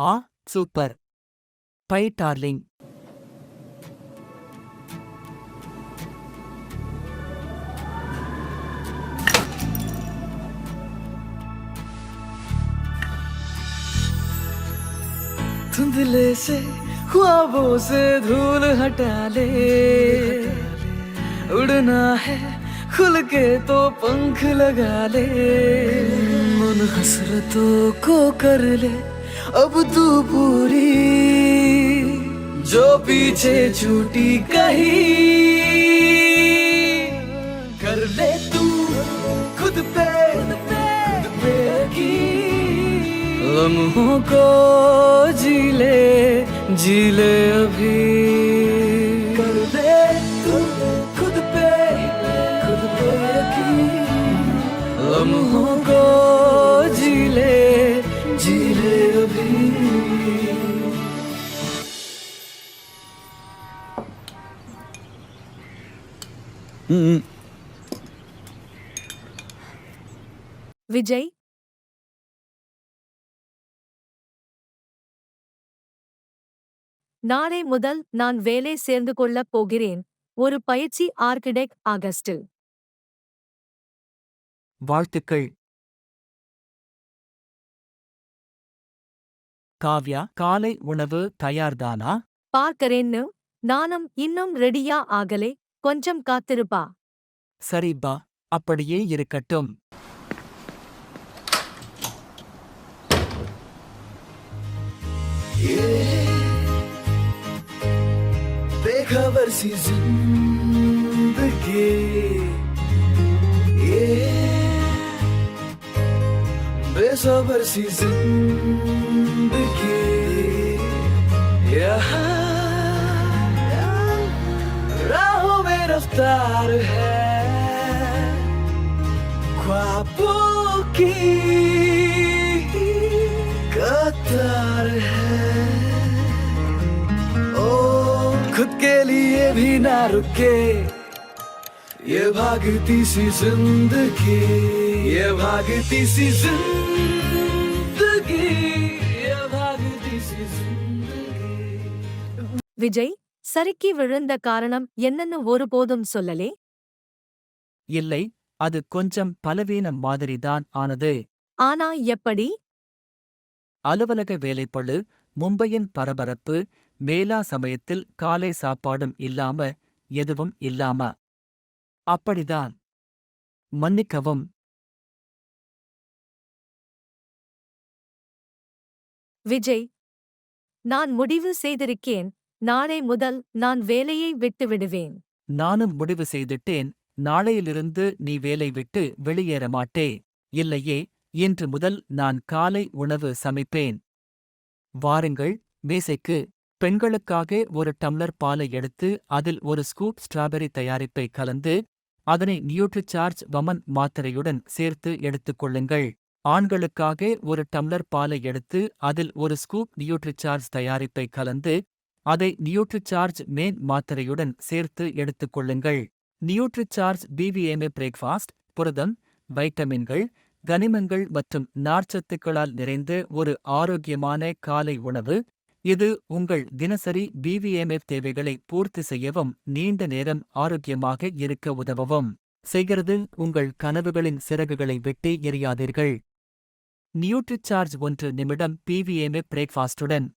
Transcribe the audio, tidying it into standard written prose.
Ah, super. By darling. धुंधले से ख्वाबों से धूल हटा ले, उड़ना है खुल के तो पंख लगा ले, उन हसरतों को कर ले अब तू पूरी, जो पीछे छूटी कहीं कर ले तू खुद पे की लम्हों को जी ले अभी, कर ले तू खुद पे की लम्हों को जी ले अभी. விஜய், நாளை முதல் நான் வேலை சேர்ந்து கொள்ளப் போகிறேன். ஒரு பயிற்சி ஆர்கிடெக்ட் ஆகஸ்டில். வாழ்த்துக்கள். காவ்யா, காலை உணவு தயார்தானா? பார்க்கறேன்னு. நானும் இன்னும் ரெடியா ஆகலே, கொஞ்சம் காத்திருப்பா. சரி பா, அப்படியே இருக்கட்டும். बेखबर सी जिंदगी, ये बेसबर सी जिंदगी, यहाँ राहों में रफ्तार है ख्वाबों की कतार है, खुद के लिए भी ना रुके ये भागती सी जिंदगी, ये भागती सी जिंदगी, ये भागती सी जिंदगी. விஜய், சறுக்கி விழுந்த காரணம் என்னன்னு ஒருபோதும் சொல்லலே. இல்லை, அது கொஞ்சம் பலவீனம் மாதிரிதான் ஆனது. ஆனா எப்படி? அலுவலக வேலைப்பளு, மும்பையின் பரபரப்பு, வேலா சமயத்தில் காலை சாப்பாடும் இல்லாம, எதுவும் இல்லாம. அப்படிதான். மன்னிக்கவும். விஜய், நான் முடிவு செய்திருக்கேன். நாளை முதல் நான் வேலையை விட்டு விடுவேன். நானும் முடிவு செய்துட்டேன். நாளையிலிருந்து நீ வேலை விட்டு வெளியேற மாட்டே. இல்லையே, இன்று முதல் நான் காலை உணவு சமைப்பேன். வாருங்கள், மேசைக்கு. பெண்களுக்காக ஒரு டம்ளர் பாலை எடுத்து அதில் ஒரு ஸ்கூப் ஸ்ட்ராபெரி தயாரிப்பை கலந்து அதனை நியூட்ரிசார்ஜ் வமன் மாத்திரையுடன் சேர்த்து எடுத்துக்கொள்ளுங்கள். ஆண்களுக்காக ஒரு டம்ளர் பாலை எடுத்து அதில் ஒரு ஸ்கூப் நியூட்ரிசார்ஜ் தயாரிப்பை கலந்து அதை நியூட்ரிசார்ஜ் மேன் மாத்திரையுடன் சேர்த்து எடுத்துக்கொள்ளுங்கள். நியூட்ரிசார்ஜ் பிவிஎம்ஏ பிரேக்ஃபாஸ்ட் புரதம், வைட்டமின்கள், கனிமங்கள் மற்றும் நார்ச்சத்துக்களால் நிறைந்த ஒரு ஆரோக்கியமான காலை உணவு. இது உங்கள் தினசரி பிவிஎம்எஃப் தேவைகளை பூர்த்தி செய்யவும் நீண்ட நேரம் ஆரோக்கியமாக இருக்க உதவவும் செய்கிறது. உங்கள் கனவுகளின் சிறகுகளை வெட்டி எறியாதீர்கள். நியூட்ரிசார்ஜ் 1 நிமிடம் பிவிஎம்எஃப் பிரேக்ஃபாஸ்டுடன்